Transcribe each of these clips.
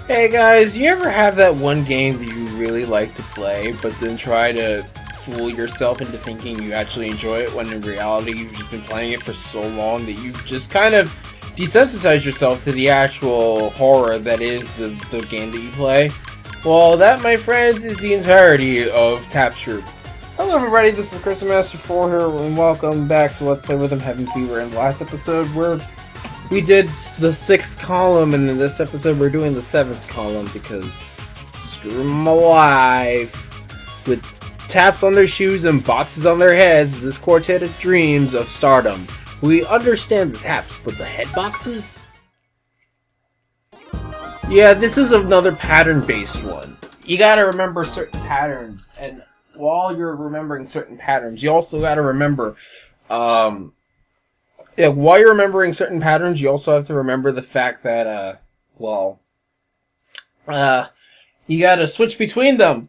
Hey guys, you ever have that one game that you really like to play, but then try to fool yourself into thinking you actually enjoy it, when in reality you've just been playing it for so long that you've just kind of desensitized yourself to the actual horror that is the game that you play? Well, that, my friends, is the entirety of Tap Troop. Hello everybody, this is Chris Master 4 here, and welcome back to Let's Play Rhythm Heaven Fever. In the last episode, we did the 6th column, and in this episode we're doing the 7th column because screw my life. With taps on their shoes and boxes on their heads, this quartet of dreams of stardom. We understand the taps, but the head boxes? Yeah, this is another pattern-based one. You gotta remember certain patterns, and while you're remembering certain patterns, you also gotta remember, while you're remembering certain patterns, you also have to remember the fact that, you gotta switch between them.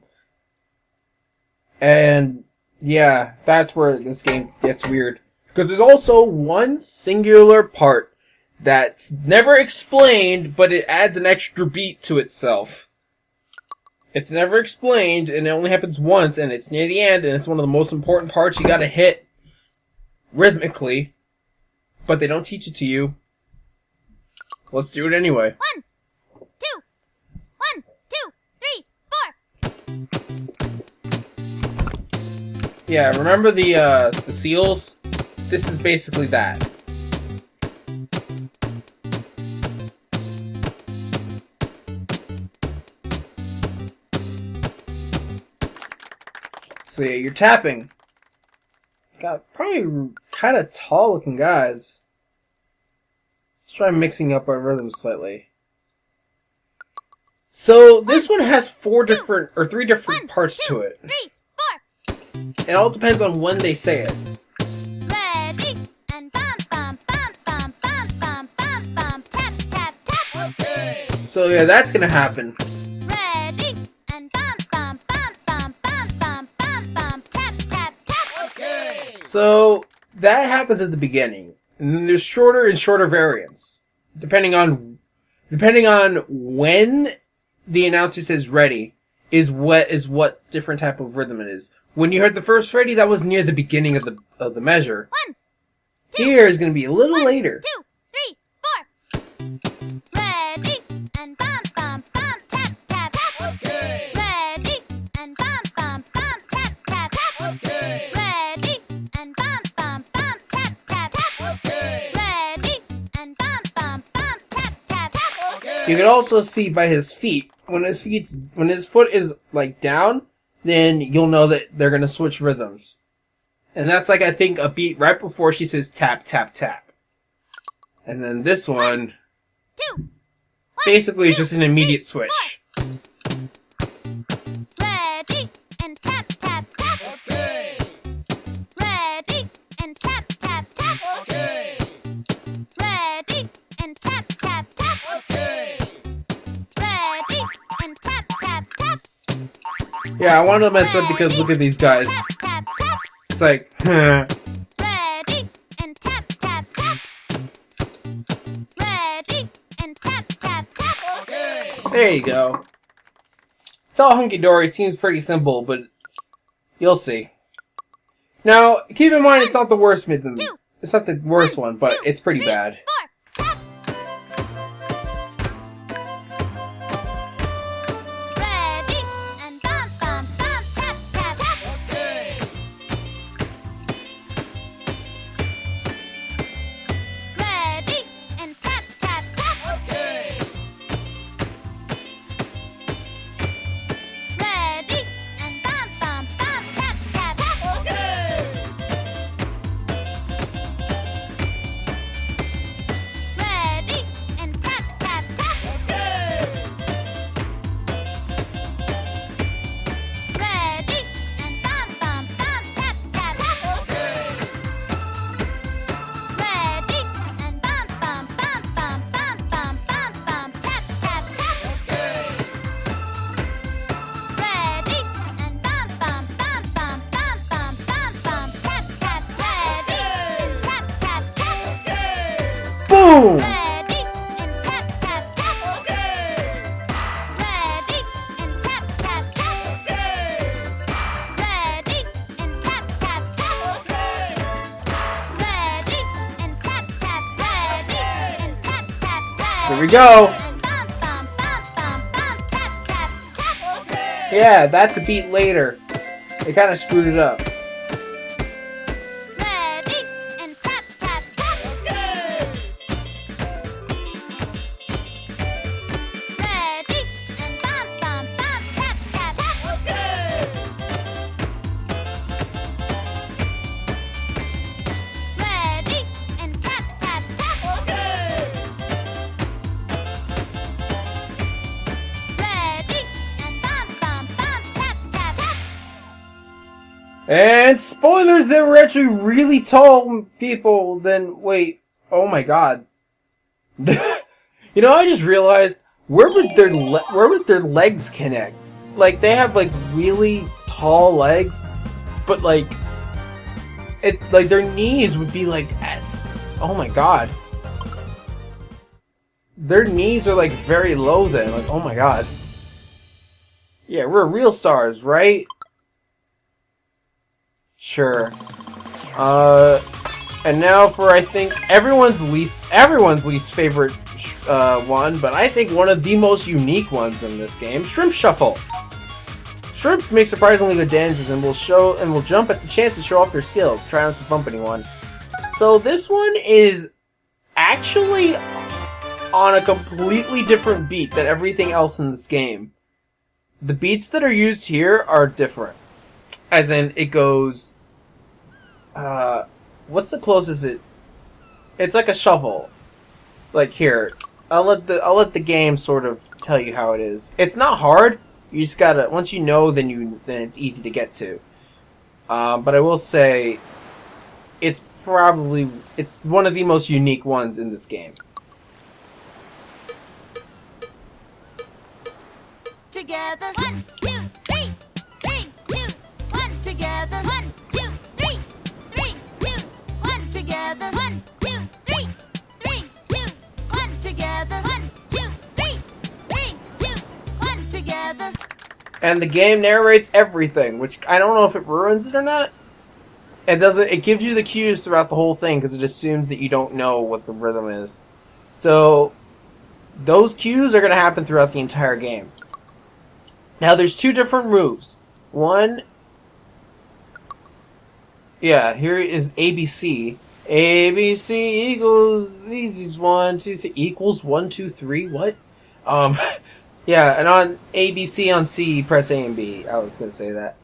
And, yeah, that's where this game gets weird. Because there's also one singular part that's never explained, but it adds an extra beat to itself. It's never explained, and it only happens once, and it's near the end, and it's one of the most important parts you gotta hit rhythmically. But they don't teach it to you. Let's do it anyway. 1, 2, 1, 2, 3, 4. Yeah, remember the seals? This is basically that. So yeah, you're tapping. Got probably kind of tall looking guys. Let's try mixing up our rhythms slightly. So this one has three different parts to it. 3, 4. It all depends on when they say it. Ready and bum bum bum bum bum bum bum bum tap tap tap. Okay. So yeah, that's gonna happen. Ready and bum bum bum bum bum bum bum bum tap tap tap. Okay. So that happens at the beginning, and then there's shorter and shorter variants, depending on when the announcer says ready is what different type of rhythm it is. When you heard the first ready, that was near the beginning of the measure. 1, 2. Here is going to be a little 1, later. 2, 3, 4. Ready and bum bum bum tap tap tap. Okay. Ready and bum bum bum tap tap tap. Okay. Ready and bum bum bum tap tap tap. Okay. Ready and bum bum bum tap tap tap. Okay. You can also see by his feet, when his foot is like down, then you'll know that they're going to switch rhythms. And that's like, I think, a beat right before she says tap, tap, tap. And then this one, 2. basically just an immediate switch. Ready and tap tap tap. Okay. Ready and tap tap tap. Okay. Ready and tap tap tap. Okay. Ready and tap tap tap. Yeah, I wanted to mess up because look at these guys. Tap tap tap. It's like, Ready and tap tap tap. Ready and tap tap tap. Okay. there you go. It's all hunky-dory, seems pretty simple, but you'll see. Now, keep in mind it's not the worst rhythm. It's not the worst one, but it's pretty bad. 4. Tap. Ready and bum bum bum tap tap tap. Okay. Ready and tap tap tap. Okay. Ready and bum bum bum tap tap tap. Okay. Here we go. And bum, bum, bum, bum, bum, tap, tap, tap. Okay. Yeah, that's a beat later. They kind of screwed it up. Ready and tap, tap, tap. Okay. Ready and bum, bum, bum, tap, tap, tap. Okay. Ready and tap, tap, tap. Okay. Ready and bum, bum, bum, tap, tap, tap. And spoilers, they were actually really tall people. Then wait, oh my god. You know, I just realized where would their legs connect? Like they have like really tall legs, but like their knees would be like at, oh my god. Their knees are like very low then. Like, oh my god. Yeah, we're real stars, right? Sure. And now for I think everyone's least favorite one, but I think one of the most unique ones in this game, Shrimp Shuffle. Shrimp make surprisingly good dances and will jump at the chance to show off their skills. Try not to bump anyone. So this one is actually on a completely different beat than everything else in this game. The beats that are used here are different. As in, it goes, what's the closest it's like a shuffle. Like here, I'll let the game sort of tell you how it is. It's not hard. You just gotta, once you know, then it's easy to get to. But I will say, it's one of the most unique ones in this game. Together, 1, 2, 3, 3, 2, 1. Together, 1, 2, 3, 3, 2, 1. Together, 1, 2, 3, 3, 2, 1. Together, 1, 2, 3, 3, 2, 1. Together. And the game narrates everything, which I don't know if it ruins it or not. It gives you the cues throughout the whole thing because it assumes that you don't know what the rhythm is. So those cues are going to happen throughout the entire game. Now there's two different moves. One, yeah, here is ABC. ABC equals easy's 1, 2, 3 equals 1, 2, 3. What? Yeah, and on ABC on C, press A and B. I was gonna say that.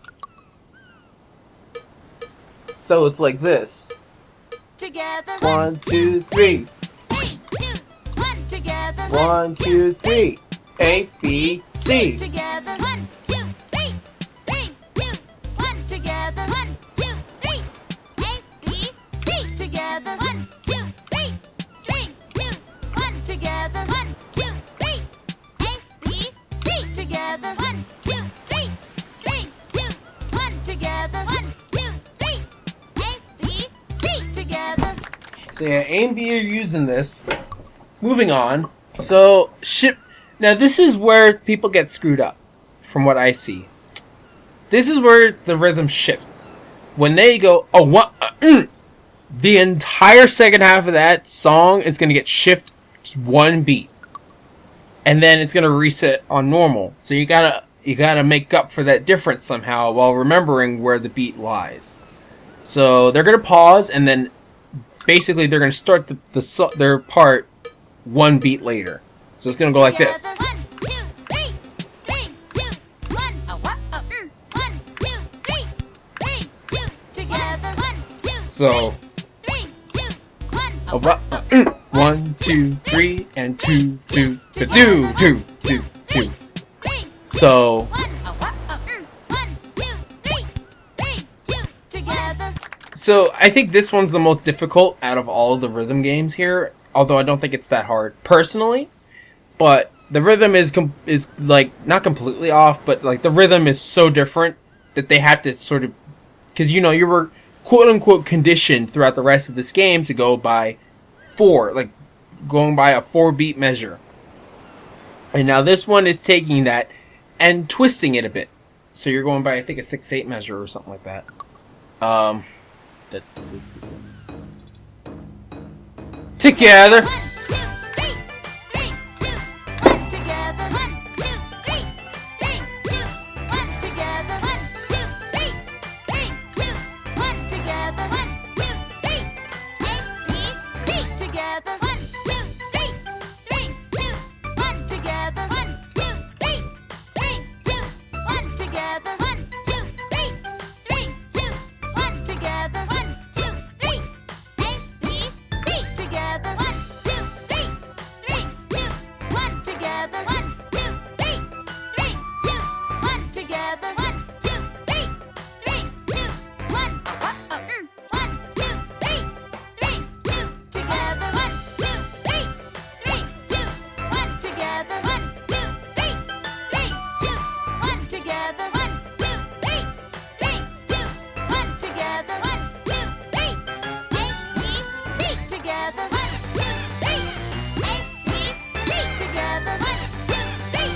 So it's like this. Together, 1, 2, 3. 3, 2, 1. Together, 1, 2, 3. A, B, C. Together, 1, 2, 3, 3, 2, 1. Together, 1, 2, 3, A, B, C. Together, 1, 2, 3, 3, 2, 1. Together, 1, 2, 3, A, B, C. Together, 1, 2, 3, 3, 2, 1. Together, 1, 2, 3, A, B, C. Together. So yeah, A and B are used in this. Moving on. So now this is where people get screwed up, from what I see. This is where the rhythm shifts. When they go, oh, what? The entire second half of that song is going to get shifted to one beat. And then it's going to reset on normal. So you gotta make up for that difference somehow while remembering where the beat lies. So they're going to pause, and then basically they're going to start their part one beat later. So it's going to go like this. 1, 2, 3, 3, 2, 1. 1, 2, 3, 3, 2. Together, 1, 2, So 3, 2, 1. 1, 2, 3, and 2, 2, 2, 2, 2, 2, 2. So 1, 2, 3, 3, 2. Together. So I think this one's the most difficult out of all of the rhythm games here. Although I don't think it's that hard personally. But the rhythm is like not completely off, but like the rhythm is so different that they had to sort of, because you know you were quote unquote conditioned throughout the rest of this game to go by 4, like going by a 4-beat measure. And now this one is taking that and twisting it a bit, so you're going by I think a 6/8 measure or something like that. Together. 1, 2, 3, 3, together. 1, 2, 3. 3, 2, 1. Together. 1, 2, 3. 3, 2, 1. 1, 2, 3. 3, 2. Together. 1, 2, 3. 3, 2, 1. Together. 1, 2, 3. 3, 2, 1. Together. 1, 2, 3. 3, 2, 1. Together. 1, 2, 3. A, B, C. Together. 1, 2, 3. A, B, C. Together. 1, 2, 3.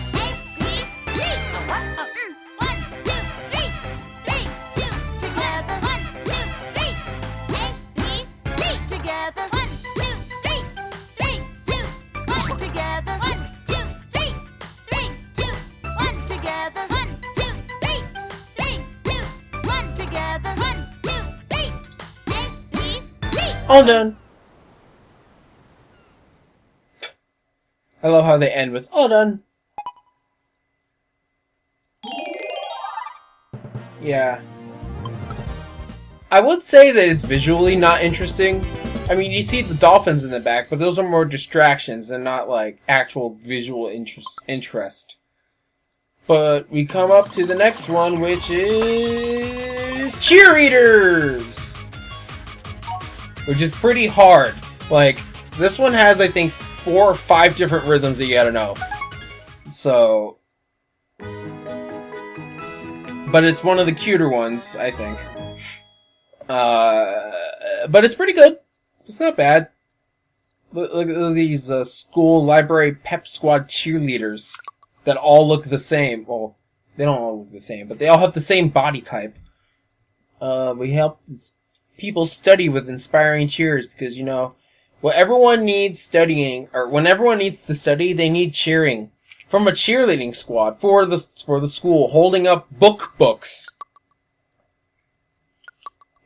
A, B, C. 1, 2, 3. 3, 2. Together. 1, 2, 3. A, B, C. Together. 1, 2, 3. 3, 2, 1. Together. 1, 2, 3. 3, 2, 1. Together. 1, 2, 3. 3, 2, 1. Together. 1, 2, 3. A, B, C. All done. I love how they end with all done. Yeah. I would say that it's visually not interesting. I mean, you see the dolphins in the back, but those are more distractions and not like actual visual interest. But we come up to the next one, which is cheerleaders, which is pretty hard. Like, this one has, I think, 4 or 5 different rhythms that you gotta know. So, but it's one of the cuter ones, I think. But it's pretty good. It's not bad. Look at these school library pep squad cheerleaders that all look the same. Well, they don't all look the same, but they all have the same body type. We help people study with inspiring cheers because, you know, when everyone needs studying, or when everyone needs to study, they need cheering from a cheerleading squad for the school, holding up books.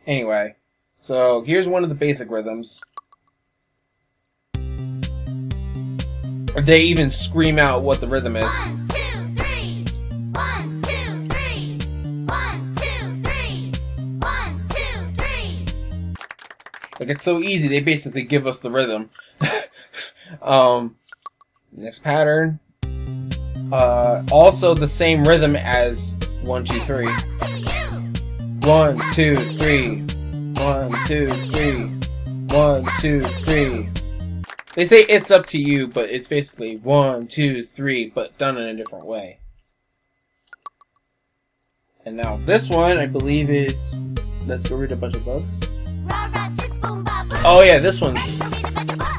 Anyway, so here's one of the basic rhythms. Or they even scream out what the rhythm is. 1, 2, 3. 1, 2, 3. 1, 2, 3. 1, 2, 3. Like, it's so easy, they basically give us the rhythm. Next pattern. Also the same rhythm as 1, 2, 3. 1, 2, 3. 1, 2, 3. 1, 2, 3. They say it's up to you, but it's basically 1, 2, 3, but done in a different way. And now this one, I believe it's Let's Go Read a Bunch of Books. Oh yeah, this one's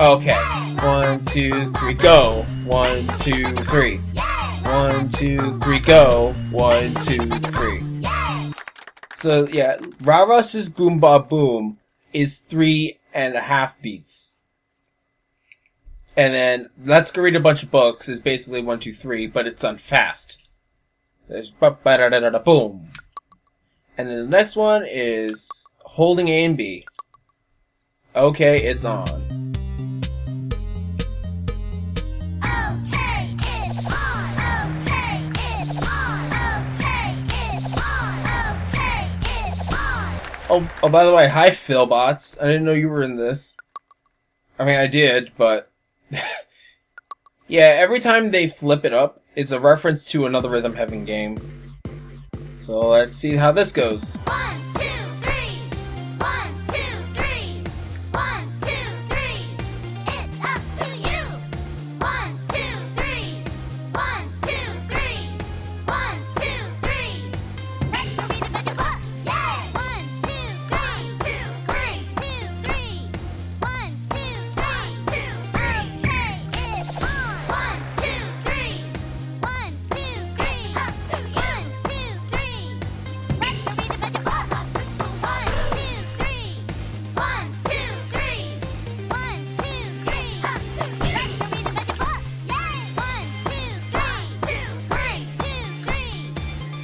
okay. 1, 2, 3, go. 1, 2, 3. 1, 2, 3, go. 1, 2, 3. So yeah, Ravas's Boom Ba Boom is 3.5 beats. And then Let's Go Read a Bunch of Books is basically 1, 2, 3, but it's done fast. There's ba-ba-da-da-da-boom. And then the next one is holding A and B. Okay, it's on. Okay, it's on. Okay, it's on. Okay, it's on. Okay, it's on. Oh, by the way, hi Philbots. I didn't know you were in this. I mean, I did, but yeah, every time they flip it up, it's a reference to another rhythm heaven game. So let's see how this goes. 1, 2, 3. 1, 2, 3. 1, 2, 3. It's up to you. 1, 2, 3. 1, 2, 3. 1, 2, 3. Let's go read a bunch of books. Yay! 1, 2, 3. 1, 2, 3. 1, 2, 3. Okay, it's on. 1, 2, 3. 1, 2, 3. Up to you. 1, 2, 3. Let's go read a bunch of books. 1, 2, 3. 1, 2, 3. 1, 2, 3. Up to you. Let's go read a bunch of books. Yay! 1, 2, 3. 1, 2, 3.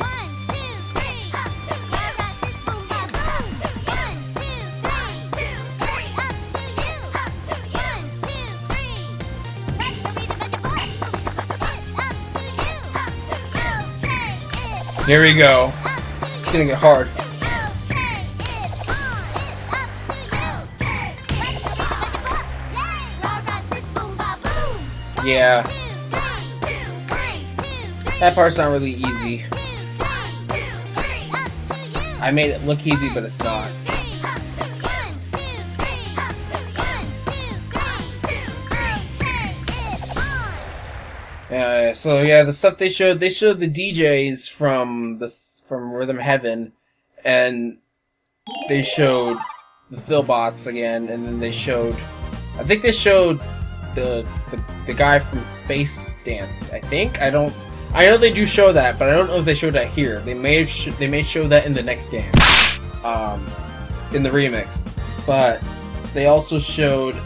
1, 2, 3. Up to you. Ravas's Boom Ba Boom. 1, 2, 3. It's up to you. 1, 2, 3. Let's go read a bunch of books. It's up to you. Okay, it's Here we go. It's gonna get hard. Yeah. That part's not really easy. I made it look easy, but it's not. So yeah, the stuff they showed the DJs from Rhythm Heaven, and they showed the Philbots again, and then they showed, I think they showed the guy from Space Dance. I know they do show that, but I don't know if they showed that here. They may show that in the next game, in the remix. But they also showed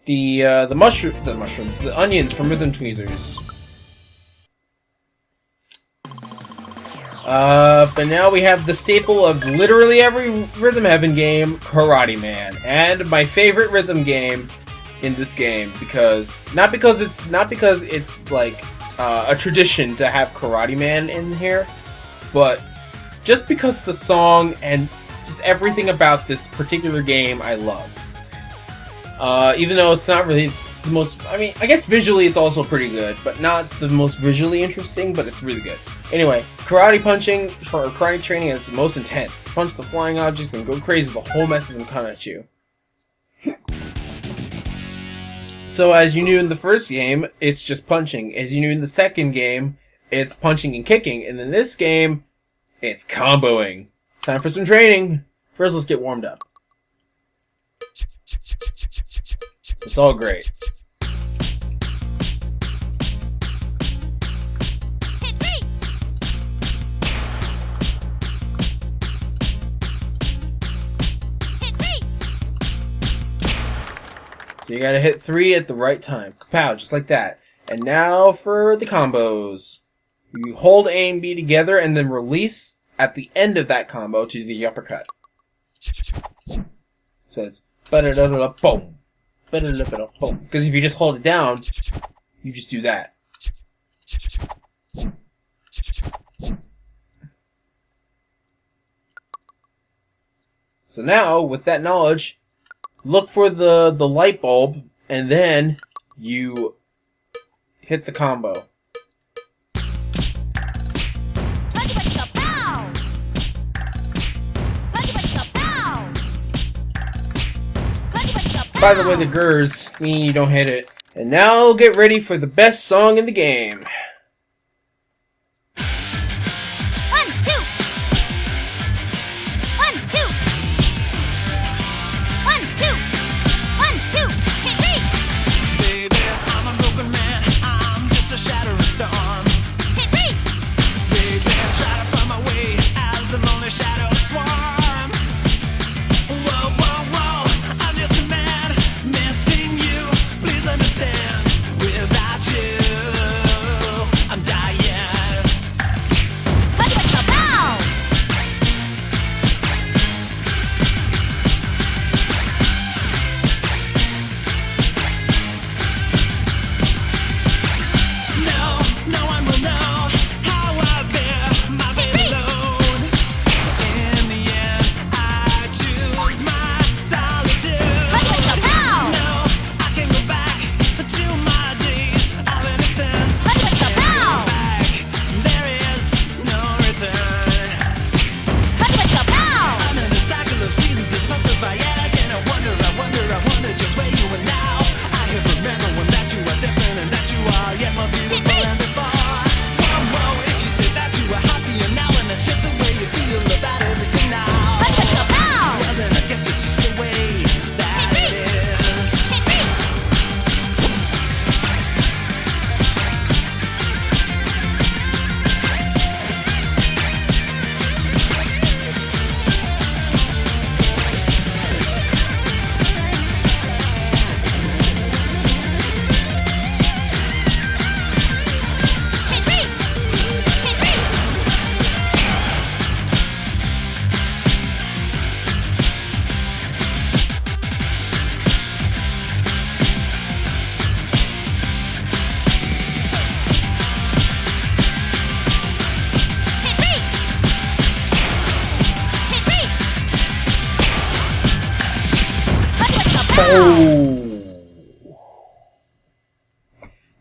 the mushrooms, the onions from Rhythm Tweezers. But now we have the staple of literally every Rhythm Heaven game, Karate Man, and my favorite rhythm game in this game, not because it's like a tradition to have Karate Man in here, but just because the song and just everything about this particular game I love. Even though it's not really the most, I mean, I guess visually it's also pretty good, but not the most visually interesting, but it's really good. Anyway, karate punching, or karate training at its most intense. Punch the flying objects and go crazy, the whole mess of them come at you. So as you knew in the first game, it's just punching. As you knew in the second game, it's punching and kicking. And in this game, it's comboing. Time for some training. First, let's get warmed up. It's all great. So you gotta hit 3 at the right time. Kapow, just like that. And now for the combos. You hold A and B together and then release at the end of that combo to do the uppercut. So it's ba-da-da-da-da-boom. Ba-da-da-da-da-boom. Because if you just hold it down, you just do that. So now, with that knowledge, look for the light bulb, and then you hit the combo. By the way, the gers mean you don't hit it. And now get ready for the best song in the game. 1, 2. 1, 2. 1, 2. 1, 2. Hit 3. Baby, I'm a broken man. I'm just a shattering storm. Hit 3. Baby, try to find my way as the lonely shadow swarm. Whoa, whoa, whoa, I'm just a man missing you. Please understand, without you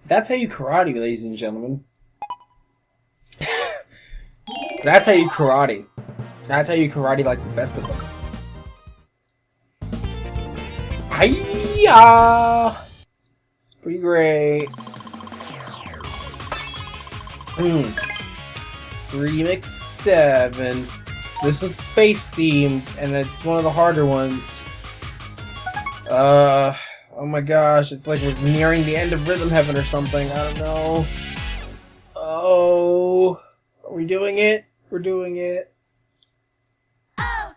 That's how you karate, ladies and gentlemen. That's how you karate. That's how you karate like the best of them. Hiya! It's pretty great. Remix 7. This is space themed, and it's one of the harder ones. Oh my gosh, it's like we're nearing the end of Rhythm Heaven or something. I don't know. Oh, are we doing it? We're doing it. Oh,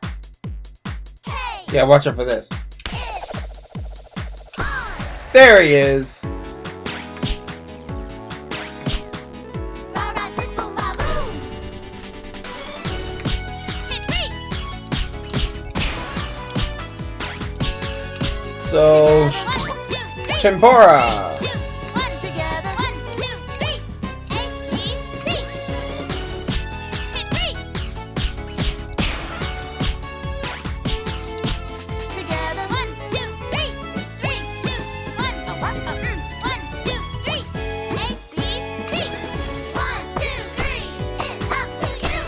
hey, Yeah, watch out for this. it's on. There he is. Rara says boom ba boom. Hit three. So, One, two, three. Tempura. Two, one together. 1, 2, 3. A, B, C. Hit three. Together. 1, 2, 3. 3, 2, 1. 1, 2, 3. A, B, C. 1, 2, 3. It's up to you.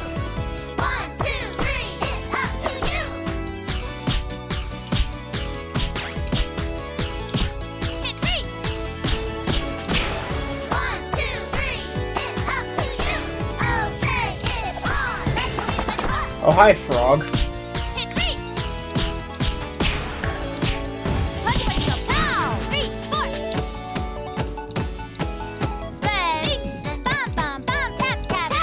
1, 2, 3. It's up to you. Hit three. 1, 2, 3. It's up to you. Okay, it's on. Let's go. Oh, hi, Frog. Hit three. Let's go. Pow. 3, 4. Ready and bam, bam, bam, tap, tap, tap.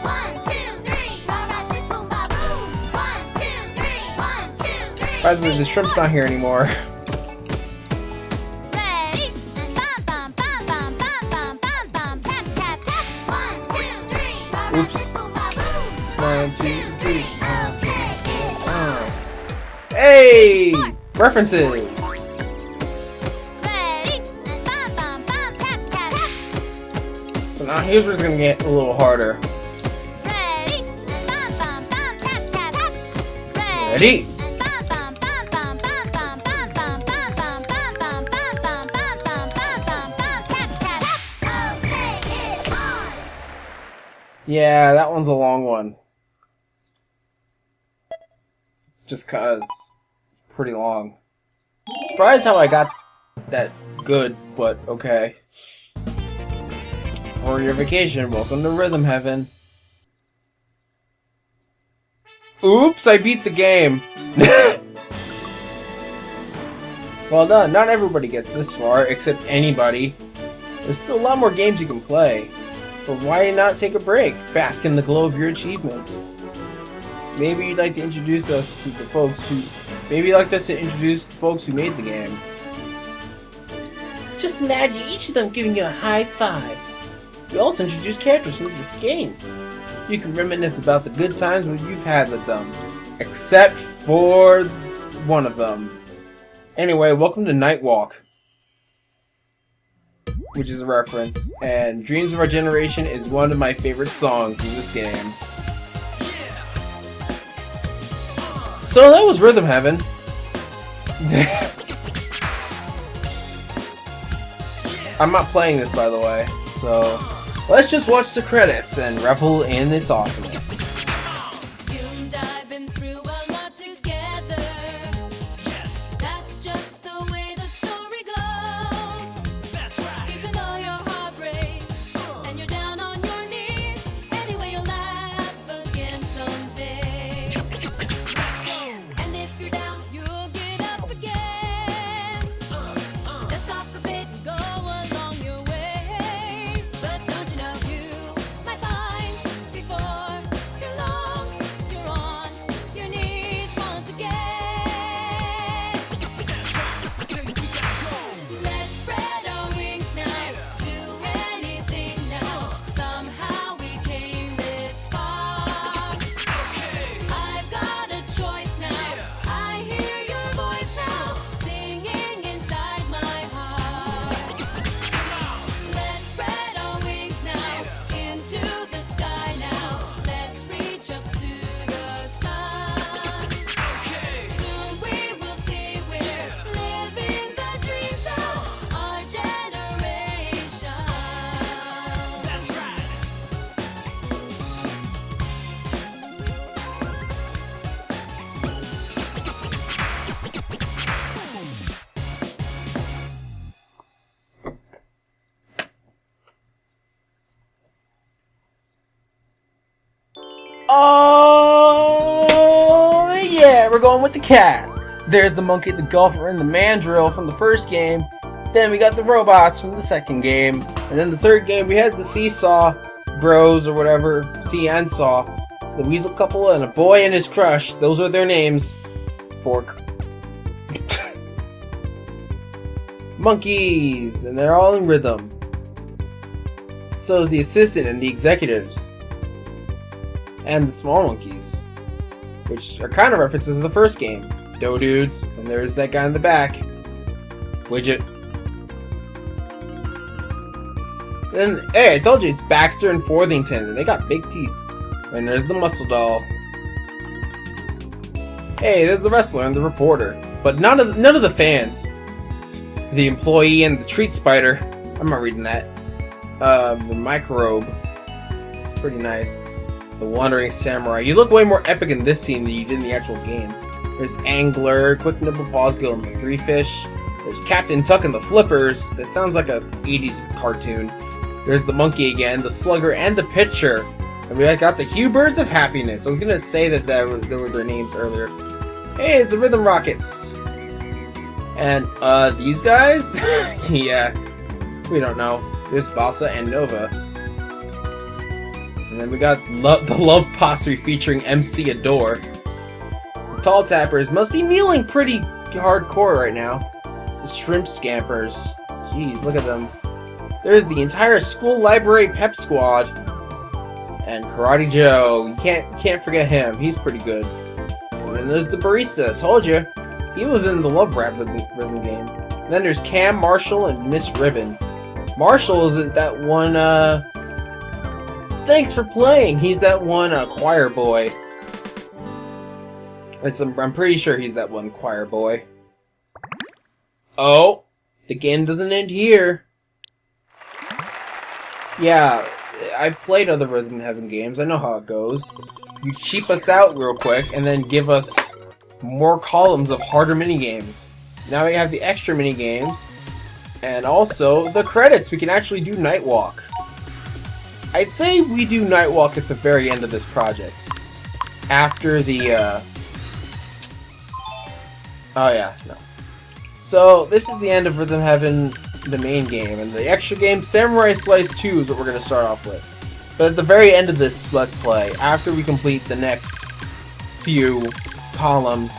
1, 2, 3. Rara says boom, ba boom. 1, 2, 3. 1, 2, 3. By the way, the shrimp's not here anymore. Ready and bam, bam, bam, bam, bam, bam, bam, bam, tap, tap, tap. 1, 2, 3. Rara Oops. says boom, ba boom. 1, 2, 3. Okay, it's on. Hey! References! Ready and bam, bam, bam, tap, tap, tap. So now here's where it's gonna get a little harder. Ready and bam, bam, bam, tap, tap, tap. Ready? And bam, bam, bam, bam, bam, bam, bam, bam, bam, bam, bam, bam, bam, bam, bam, bam, bam, bam, bam, tap, tap, tap. Okay, it's on. Yeah, that one's a long one. Just cause it's pretty long. Surprised how I got that good, but okay. For your vacation, welcome to Rhythm Heaven. Oops, I beat the game. Well done. Not everybody gets this far, except anybody. There's still a lot more games you can play. But why not take a break? Bask in the glow of your achievements. Maybe you'd like to introduce us to the folks who... Maybe you'd like us to introduce the folks who made the game. Just imagine each of them giving you a high five. We also introduce characters from the games. You can reminisce about the good times that you've had with them. Except for one of them. Anyway, welcome to Nightwalk. Which is a reference. And Dreams of Our Generation is one of my favorite songs in this game. So that was Rhythm Heaven. I'm not playing this, by the way. So let's just watch the credits and revel in its awesomeness. You and I've been through a lot together. Yes, That's just the way the story goes. that's right. Even though your heart breaks and you're down on your knees, anyway you'll laugh again someday. Let's go. And if you're down, you'll get up again. Just stop a bit and go along your way. But don't you know you might find before going with the cast. There's the monkey, the golfer, and the mandrill from the first game. Then we got the robots from the second game. And then the third game, we had the Seesaw Bros or whatever, See and Saw. The weasel couple and a boy and his crush. Those are their names. Fork. Monkeys, and they're all in rhythm. So is the assistant and the executives. And the small monkeys, which are kind of references to the first game. Dough Dudes, and there's that guy in the back. Widget. And hey, I told you it's Baxter and Forthington, and they got big teeth. And there's the Muscle Doll. Hey, there's the wrestler and the reporter, but none of the fans. The employee and the treat spider. I'm not reading that. The microbe. Pretty nice. The wandering samurai. You look way more epic in this scene than you did in the actual game. There's Angler, Quick Nibble Paws, Gill, and the Three Fish. There's Captain Tuck and the Flippers. That sounds like a 80s cartoon. There's the monkey again, the slugger, and the pitcher. And we got the Hubirds of Happiness. I was gonna say that there were their names earlier. Hey, it's the Rhythm Rockets. And, these guys? Yeah, we don't know. There's Bassa and Nova. And then we got the Love Posse featuring MC Adore. The Tall Tappers must be kneeling pretty hardcore right now. The Shrimp Scampers. Jeez, look at them. There's the entire school library pep squad. And Karate Joe. You can't forget him. He's pretty good. And then there's the barista. Told you. He was in the Love Rap rhythm game. And then there's Cam, Marshall, and Miss Ribbon. Marshall isn't that one, thanks for playing! He's that one, choir boy. I'm pretty sure he's that one choir boy. Oh! The game doesn't end here. Yeah, I've played other Rhythm Heaven games. I know how it goes. You cheap us out real quick, and then give us more columns of harder minigames. Now we have the extra minigames, and also the credits. We can actually do Nightwalk. I'd say we do Nightwalk at the very end of this project. After the, oh yeah, no. So, this is the end of Rhythm Heaven, the main game, and the extra game, Samurai Slice 2 is what we're going to start off with. But at the very end of this Let's Play, after we complete the next few columns,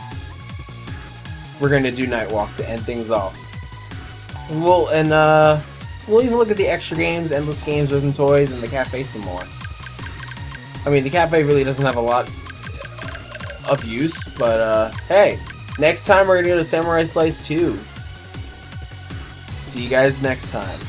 we're going to do Nightwalk to end things off. And we'll even look at the extra games, Endless Games, Rhythm Toys, and the cafe some more. I mean, the cafe really doesn't have a lot of use, but hey, next time we're going to go to Samurai Slice 2. See you guys next time.